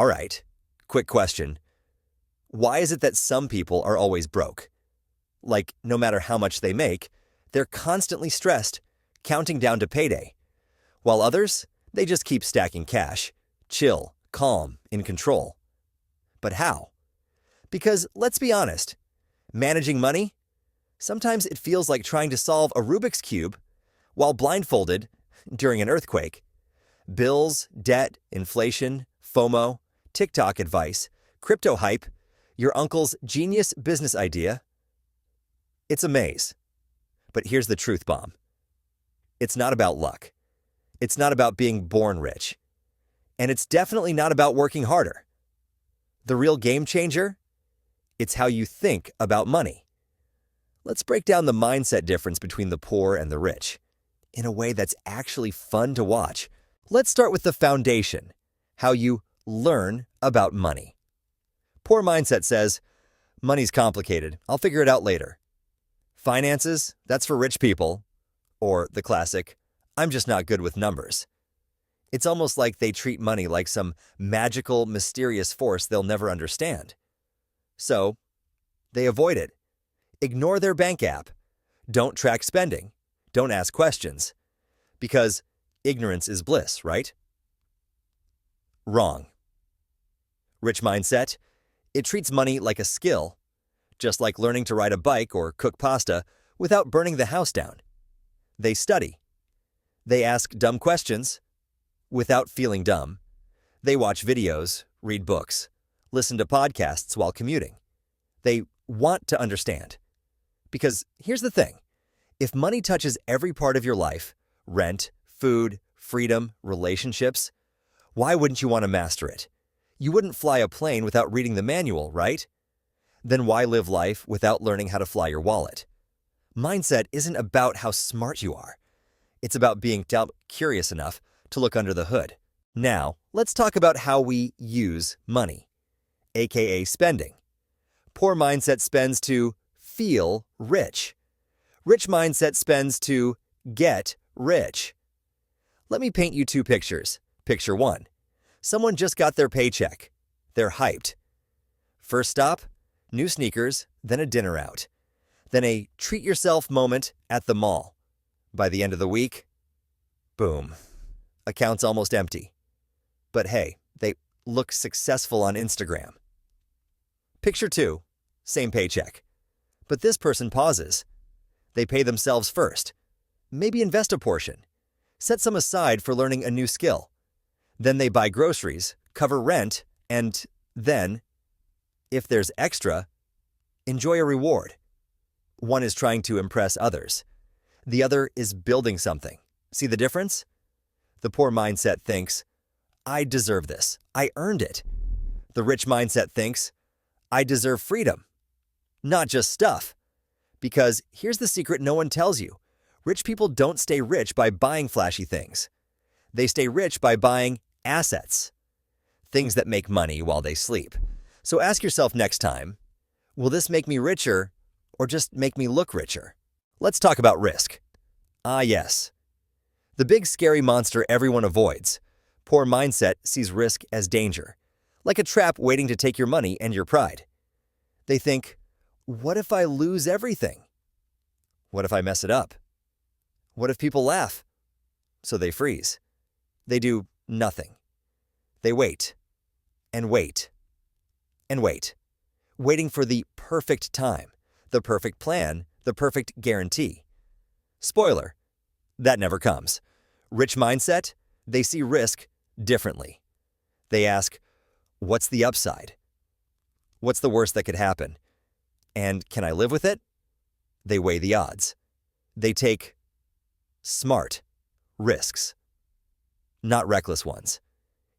All right, quick question. Why is it that some people are always broke? Like, no matter how much they make, they're constantly stressed, counting down to payday. While others, they just keep stacking cash, chill, calm, in control. But how? Because let's be honest, managing money, sometimes it feels like trying to solve a Rubik's Cube while blindfolded during an earthquake. Bills, debt, inflation, FOMO, TikTok advice, crypto hype, your uncle's genius business idea. It's a maze. But here's the truth bomb. It's not about luck. It's not about being born rich. And it's definitely not about working harder. The real game changer? It's how you think about money. Let's break down the mindset difference between the poor and the rich in a way that's actually fun to watch. Let's start with the foundation, how you learn about money. Poor mindset says, money's complicated. I'll figure it out later. Finances, that's for rich people. Or the classic, I'm just not good with numbers. It's almost like they treat money like some magical, mysterious force they'll never understand. So, they avoid it. Ignore their bank app. Don't track spending. Don't ask questions. Because ignorance is bliss, right? Wrong. Rich mindset, it treats money like a skill, just like learning to ride a bike or cook pasta without burning the house down. They study. They ask dumb questions without feeling dumb. They watch videos, read books, listen to podcasts while commuting. They want to understand. Because here's the thing. If money touches every part of your life, rent, food, freedom, relationships, why wouldn't you want to master it? You wouldn't fly a plane without reading the manual, right? Then why live life without learning how to fly your wallet? Mindset isn't about how smart you are. It's about being curious enough to look under the hood. Now, let's talk about how we use money, aka spending. Poor mindset spends to feel rich. Rich mindset spends to get rich. Let me paint you two pictures. Picture one. Someone just got their paycheck. They're hyped. First stop, new sneakers, then a dinner out. Then a treat-yourself moment at the mall. By the end of the week, boom. Account's almost empty. But hey, they look successful on Instagram. Picture two, same paycheck. But this person pauses. They pay themselves first. Maybe invest a portion. Set some aside for learning a new skill. Then they buy groceries, cover rent, and then, if there's extra, enjoy a reward. One is trying to impress others. The other is building something. See the difference? The poor mindset thinks, I deserve this. I earned it. The rich mindset thinks, I deserve freedom. Not just stuff. Because here's the secret no one tells you. Rich people don't stay rich by buying flashy things. They stay rich by buying assets. Things that make money while they sleep. So ask yourself next time, will this make me richer or just make me look richer? Let's talk about risk. Ah, yes. The big scary monster everyone avoids. Poor mindset sees risk as danger, like a trap waiting to take your money and your pride. They think, what if I lose everything? What if I mess it up? What if people laugh? So they freeze. They do nothing. They wait, and wait, and wait, waiting for the perfect time, the perfect plan, the perfect guarantee. Spoiler, that never comes. Rich mindset, they see risk differently. They ask, what's the upside? What's the worst that could happen? And can I live with it? They weigh the odds. They take smart risks, not reckless ones.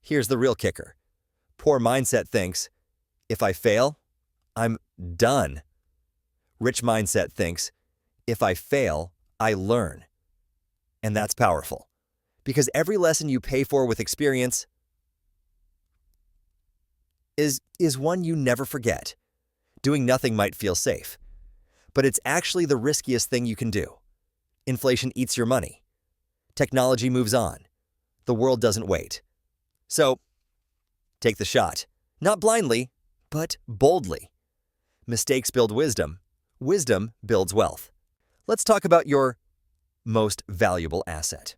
Here's the real kicker. Poor mindset thinks, if I fail, I'm done. Rich mindset thinks, if I fail, I learn. And that's powerful. Because every lesson you pay for with experience is one you never forget. Doing nothing might feel safe, but it's actually the riskiest thing you can do. Inflation eats your money. Technology moves on. The world doesn't wait. So, Take the shot, not blindly, but boldly. Mistakes build wisdom. Wisdom builds wealth. Let's talk about your most valuable asset.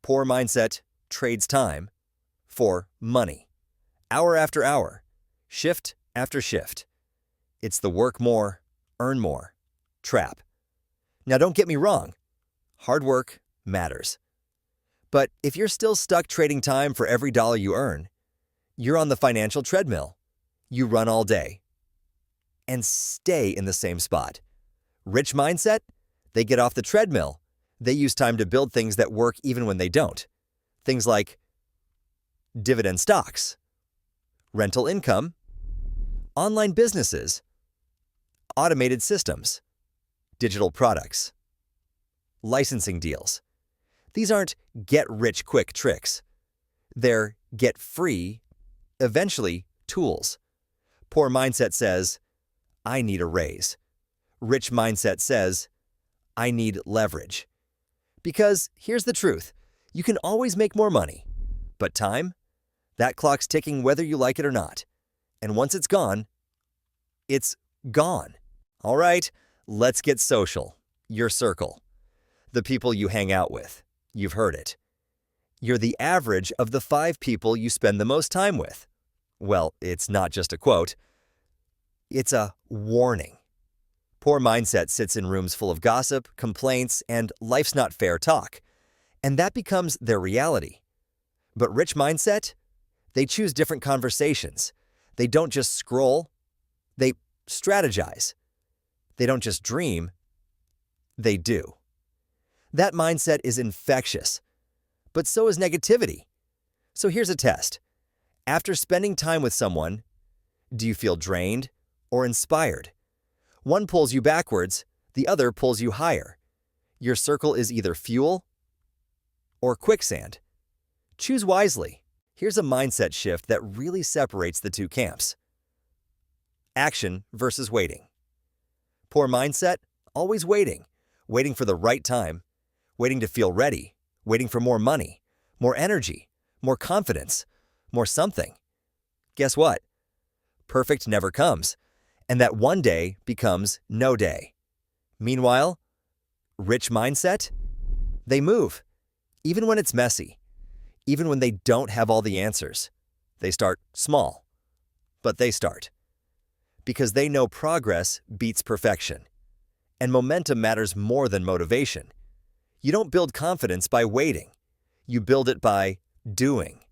Poor mindset trades time for money. Hour after hour, shift after shift. It's the work more, earn more trap. Now don't get me wrong, hard work matters. But if you're still stuck trading time for every dollar you earn, you're on the financial treadmill. You run all day and stay in the same spot. Rich mindset, they get off the treadmill. They use time to build things that work even when they don't. Things like dividend stocks, rental income, online businesses, automated systems, digital products, licensing deals. These aren't get-rich-quick tricks. They're get-free, eventually, tools. Poor mindset says, I need a raise. Rich mindset says, I need leverage. Because here's the truth, you can always make more money. But time? That clock's ticking whether you like it or not. And once it's gone, it's gone. All right, let's get social. Your circle. The people you hang out with. You've heard it. You're the average of the 5 people you spend the most time with. Well, it's not just a quote. It's a warning. Poor mindset sits in rooms full of gossip, complaints, and life's not fair talk. And that becomes their reality. But rich mindset? They choose different conversations. They don't just scroll. They strategize. They don't just dream. They do. That mindset is infectious. But so is negativity. So here's a test. After spending time with someone, do you feel drained or inspired? One pulls you backwards, the other pulls you higher. Your circle is either fuel or quicksand. Choose wisely. Here's a mindset shift that really separates the two camps. Action versus waiting. Poor mindset, always waiting. Waiting for the right time. Waiting to feel ready. Waiting for more money, more energy, more confidence, more something. Guess what? Perfect never comes. And that one day becomes no day. Meanwhile, rich mindset? They move, even when it's messy, even when they don't have all the answers. They start small, but they start. Because they know progress beats perfection. And momentum matters more than motivation. You don't build confidence by waiting. You build it by doing,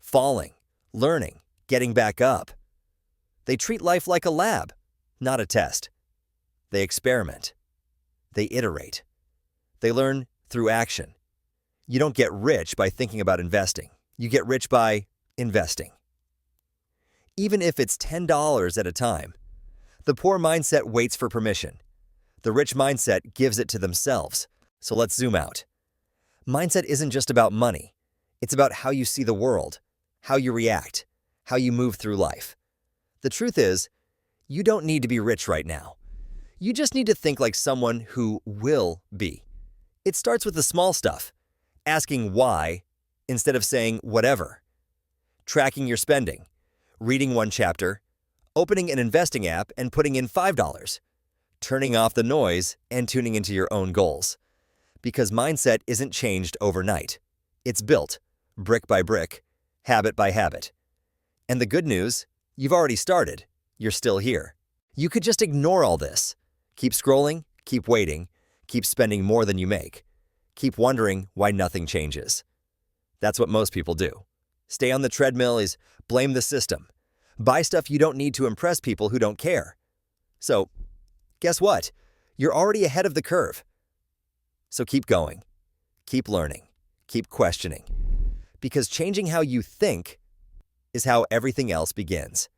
falling, learning, getting back up. They treat life like a lab, not a test. They experiment. They iterate. They learn through action. You don't get rich by thinking about investing. You get rich by investing. Even if it's $10 at a time. The poor mindset waits for permission. The rich mindset gives it to themselves. So let's zoom out. Mindset isn't just about money. It's about how you see the world, how you react, how you move through life. The truth is, you don't need to be rich right now. You just need to think like someone who will be. It starts with the small stuff, asking why instead of saying whatever, tracking your spending, reading one chapter, opening an investing app and putting in $5, turning off the noise and tuning into your own goals. Because mindset isn't changed overnight. It's built, brick by brick, habit by habit. And the good news, you've already started. You're still here. You could just ignore all this. Keep scrolling, keep waiting, keep spending more than you make. Keep wondering why nothing changes. That's what most people do. Stay on the treadmill is blame the system. Buy stuff you don't need to impress people who don't care. So, guess what? You're already ahead of the curve. So keep going, keep learning, keep questioning. Because changing how you think is how everything else begins.